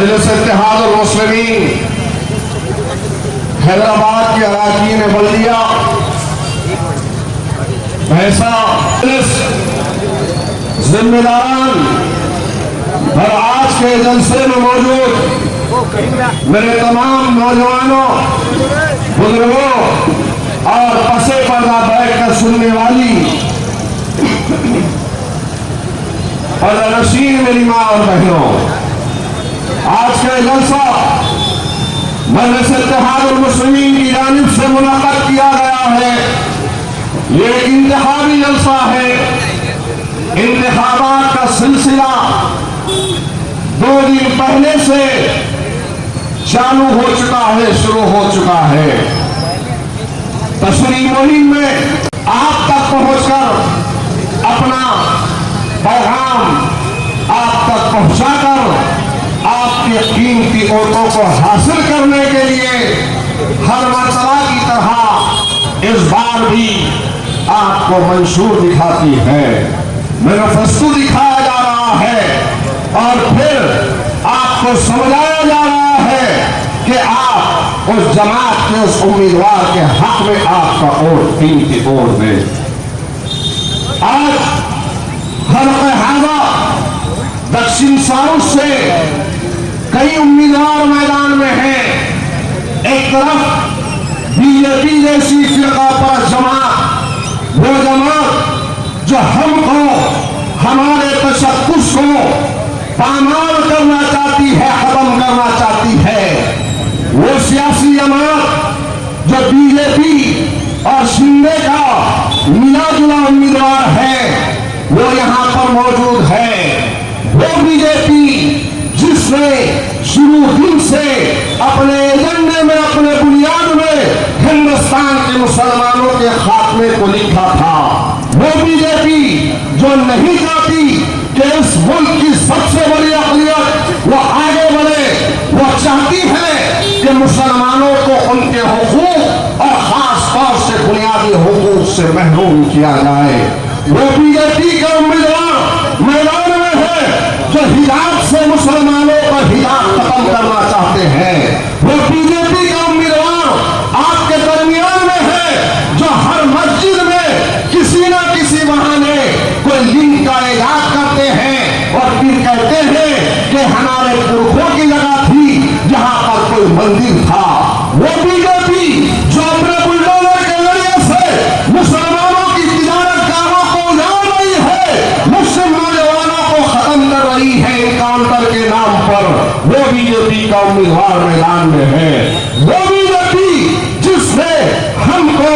मजलिस इत्तेहादुल मुस्लिमीन हैदराबाद के अराकीन बल्दिया भैंसा जिम्मेदारान और आज के जलसे में मौजूद मेरे तमाम नौजवानों, बुजुर्गों और पसे पर्दा बैठकर सुनने वाली और नशीन मेरी माँ और बहनों, आज का जलसा मजलिस इत्तेहादुल मुस्लिमीन की जानिब से मुनक़्क़द किया गया है। ये एक इंतखाबी जलसा है। इंतखाबात का सिलसिला 2 दिन पहले से चालू हो चुका है, शुरू हो चुका है। तशरीह मुहिम में आप तक पहुंचकर अपना पैगाम आप तक पहुंचाकर आपके कीमती वोटों को हासिल करने के लिए हर मर्तबा की तरह इस बार भी आपको मंशूर दिखाती है, मैनिफेस्टो दिखाया जा रहा है और फिर आपको समझाया जा रहा है कि आप उस जमात के उस उम्मीदवार के हक में आपका वोट कीमती वोट दें। आज हल्क़े हाज़ा दक्षिण साउथ से कई उम्मीदवार मैदान में हैं। एक तरफ बीजेपी जैसी फिरका पर जमात, वो जमात जो हमको हमारे तशक्कुस को पामाल करना चाहती है, खत्म करना चाहती है। वो सियासी जमात जो बीजेपी और शिंदे का मिला जुला उम्मीदवार है, वो यहाँ पर मौजूद है। वो बीजेपी जिसने शुरू दिन से अपने एजेंडे में, अपने बुनियाद में हिंदुस्तान के मुसलमानों के खात्मे को लिखा था, वो बीजेपी जो नहीं चाहती कि इस मुल्क की सबसे बड़ी अक़लियत वो आगे बढ़े, वो चाहती है कि मुसलमानों को उनके हुकूक और खास तौर से बुनियादी हुकूक से महरूम किया जाए। वो बीजेपी का उम्मीदवार मैदान में है जो हिजाब से मुसलमानों का हिजाब खत्म करना चाहते हैं। वो बीजेपी का उम्मीदवार आपके दरमियान में है जो हर मस्जिद में किसी न किसी बहाने कोई लिंक का इजाद करते हैं और फिर कहते हैं कि हमारे पुरखों की जगह थी जहां पर कोई मंदिर था। वो बीजेपी जो अपने बुलडोजर के जरिए से मुसलमानों की तिजारत गाहों को उजाड़ रही है, मुस्लिम नौजवानों को खत्म कर रही है एनकाउंटर के नाम पर, वो बीजेपी का उम्मीदवार मैदान में है। वो बीजेपी जिसने हमको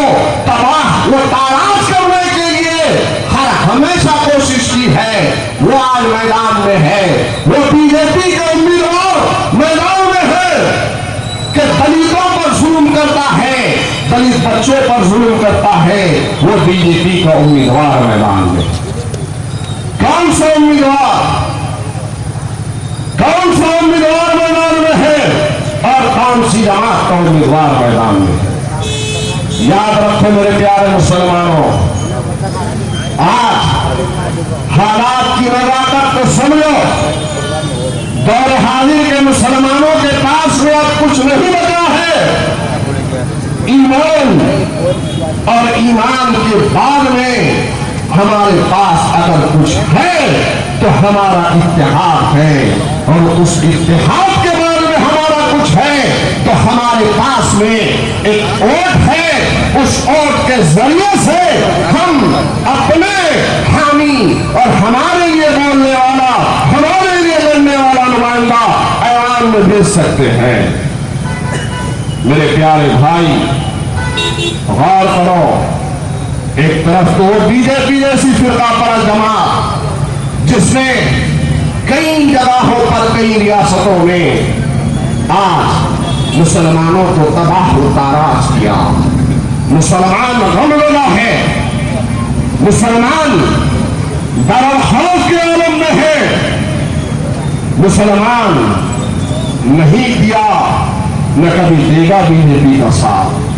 तबाह व ताराज करने के लिए हर हमेशा कोशिश की है, वो आज मैदान में है। वो बीजेपी का उम्मीदवार मैदान में है कि दलितों पर जुल्म करता है, दलित बच्चों पर जुल्म करता है, वो बीजेपी का उम्मीदवार मैदान में। कौन सा उम्मीदवार मैदान में है और कौन सी जमात का उम्मीदवार मैदान में है? याद रखो मेरे प्यारे मुसलमानों, आज हालात की नजाकत को समझो। दौर हाजिर के मुसलमानों के पास में अब कुछ नहीं बचा है। ईमान और ईमान के बाद में हमारे पास अगर कुछ है तो हमारा इत्तेहाद है, और उस इत्तेहाद के बाद में हमारा कुछ है तो हमारे पास में एक वोट है। उस वोट के जरिए से हम अपने हामी और हमारे लिए बोलने वाला, हमारे लिए लड़ने वाला नुमाइंदा ऐवान में भेज सकते हैं। मेरे प्यारे भाई, गौर करो, एक तरफ तो बीजेपी जैसी फिरका पर जमात जिसने कई जगहों पर, कई रियासतों में आज मुसलमानों को तबाह ताराज किया। मुसलमान गमगदा है, मुसलमान दरअल खौफ के आलम में है। मुसलमान नहीं दिया, न कभी देगा बीजेपी का साथ।